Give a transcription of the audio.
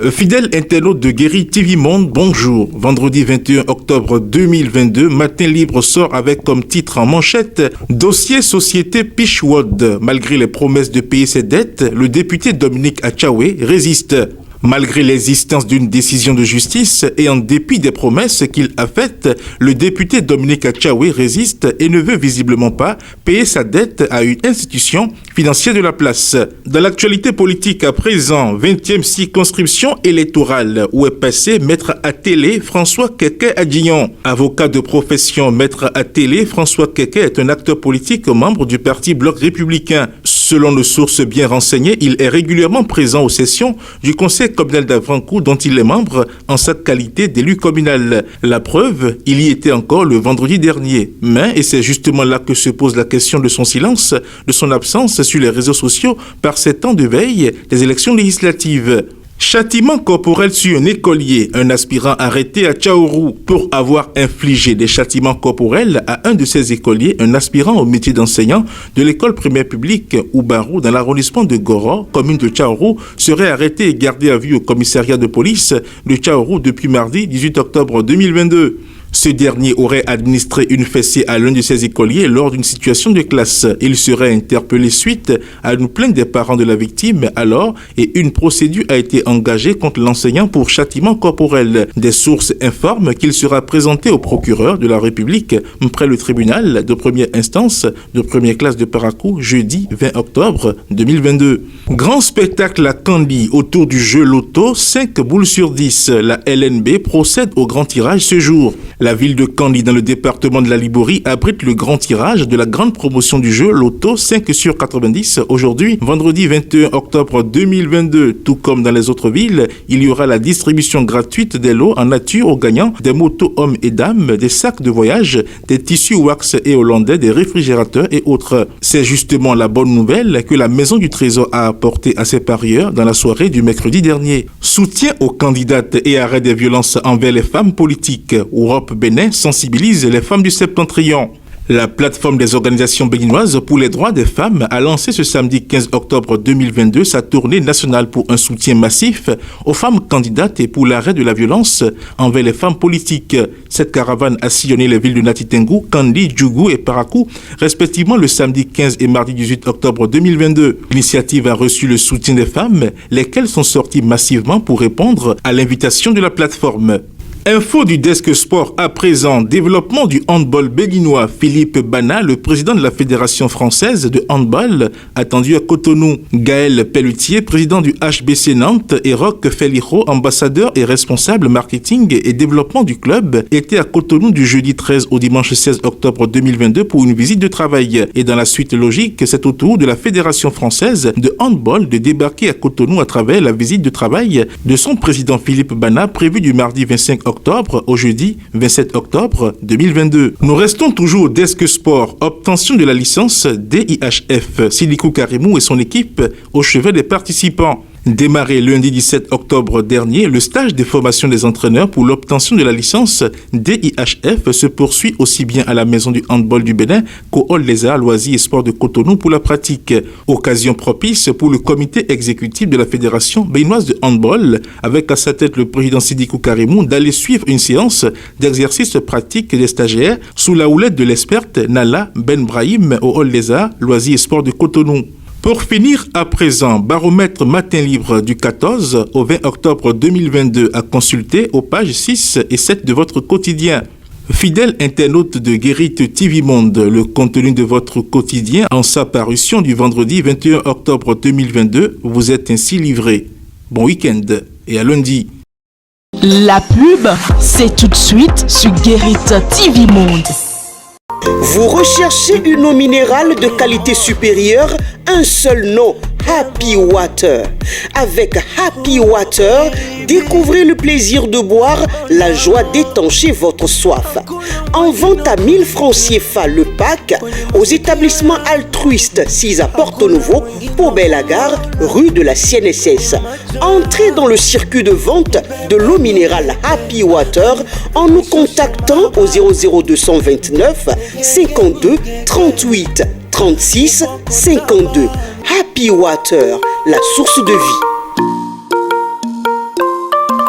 Fidèle internaute de Guéri TV Monde, bonjour. Vendredi 21 octobre 2022, Matin Libre sort avec comme titre en manchette « Dossier société Pichwood ». Malgré les promesses de payer ses dettes, le député Dominique Achaoué résiste. Malgré l'existence d'une décision de justice et en dépit des promesses qu'il a faites, le député Dominique Achaoué résiste et ne veut visiblement pas payer sa dette à une institution financière de la place. Dans l'actualité politique à présent, 20e circonscription électorale où est passé Maître Atélé François Kéké Adjignon. Avocat de profession, Maître Atélé François Kéké est un acteur politique membre du parti Bloc républicain. Selon nos sources bien renseignées, il est régulièrement présent aux sessions du conseil communal d'Avrancou dont il est membre en sa qualité d'élu communal. La preuve, il y était encore le vendredi dernier. Mais, et c'est justement là que se pose la question de son silence, de son absence sur les réseaux sociaux par ces temps de veille des élections législatives. Châtiment corporel sur un écolier, un aspirant arrêté à Tchaourou pour avoir infligé des châtiments corporels à un de ses écoliers, un aspirant au métier d'enseignant de l'école primaire publique Oubarou dans l'arrondissement de Goro, commune de Tchaourou, serait arrêté et gardé à vue au commissariat de police de Tchaourou depuis mardi 18 octobre 2022. Ce dernier aurait administré une fessée à l'un de ses écoliers lors d'une situation de classe. Il serait interpellé suite à une plainte des parents de la victime alors et une procédure a été engagée contre l'enseignant pour châtiment corporel. Des sources informent qu'il sera présenté au procureur de la République près le tribunal de première instance de première classe de Parakou jeudi 20 octobre 2022. Grand spectacle à Kandy autour du jeu Loto, 5 boules sur 10. La LNB procède au grand tirage ce jour. La ville de Kandy, dans le département de la Liborie, abrite le grand tirage de la grande promotion du jeu Loto 5 sur 90 aujourd'hui, vendredi 21 octobre 2022. Tout comme dans les autres villes, il y aura la distribution gratuite des lots en nature aux gagnants, des motos hommes et dames, des sacs de voyage, des tissus wax et hollandais, des réfrigérateurs et autres. C'est justement la bonne nouvelle que la Maison du Trésor a apportée à ses parieurs dans la soirée du mercredi dernier. Soutien aux candidates et arrêt des violences envers les femmes politiques. Europe Bénin sensibilise les femmes du Septentrion. La plateforme des organisations béninoises pour les droits des femmes a lancé ce samedi 15 octobre 2022 sa tournée nationale pour un soutien massif aux femmes candidates et pour l'arrêt de la violence envers les femmes politiques. Cette caravane a sillonné les villes de Natitengu, Kandy, Djougou et Parakou, respectivement le samedi 15 et mardi 18 octobre 2022. L'initiative a reçu le soutien des femmes, lesquelles sont sorties massivement pour répondre à l'invitation de la plateforme. Info du desk sport à présent, développement du handball béninois. Philippe Bana, le président de la Fédération française de handball, attendu à Cotonou. Gaël Pelletier, président du HBC Nantes, et Roch Felijo, ambassadeur et responsable marketing et développement du club, étaient à Cotonou du jeudi 13 au dimanche 16 octobre 2022 pour une visite de travail. Et dans la suite logique, c'est au tour de la Fédération française de handball de débarquer à Cotonou à travers la visite de travail de son président Philippe Bana, prévue du mardi 25 octobre au jeudi 27 octobre 2022. Nous restons toujours au desk sport. Obtention de la licence DIHF. Sidikou Karimou et son équipe au chevet des participants. Démarré lundi 17 octobre dernier, le stage de formation des entraîneurs pour l'obtention de la licence DIHF se poursuit aussi bien à la Maison du handball du Bénin qu'au Hall des Arts, Loisirs et Sports de Cotonou pour la pratique. Occasion propice pour le comité exécutif de la Fédération béninoise de handball, avec à sa tête le président Sidikou Karimou, d'aller suivre une séance d'exercice pratique des stagiaires sous la houlette de l'experte Nala Ben Brahim au Hall des Arts, Loisirs et Sports de Cotonou. Pour finir à présent, baromètre Matin Libre du 14 au 20 octobre 2022 à consulter aux pages 6 et 7 de votre quotidien. Fidèle internaute de Guéri TV Monde, le contenu de votre quotidien en sa parution du vendredi 21 octobre 2022 vous est ainsi livré. Bon week-end et à lundi. La pub, c'est tout de suite sur Guéri TV Monde. Vous recherchez une eau minérale de qualité supérieure, un seul nom, Happy Water. Avec Happy Water, découvrez le plaisir de boire, la joie d'étancher votre soif. En vente à 1000 francs CFA le pack, aux établissements altruistes 6 à Porto-Nouveau, Pau-Belle-Gare, rue de la CNSS. Entrez dans le circuit de vente de l'eau minérale Happy Water en nous contactant au 00229 52 38 36 52. Happy Water, la source de vie.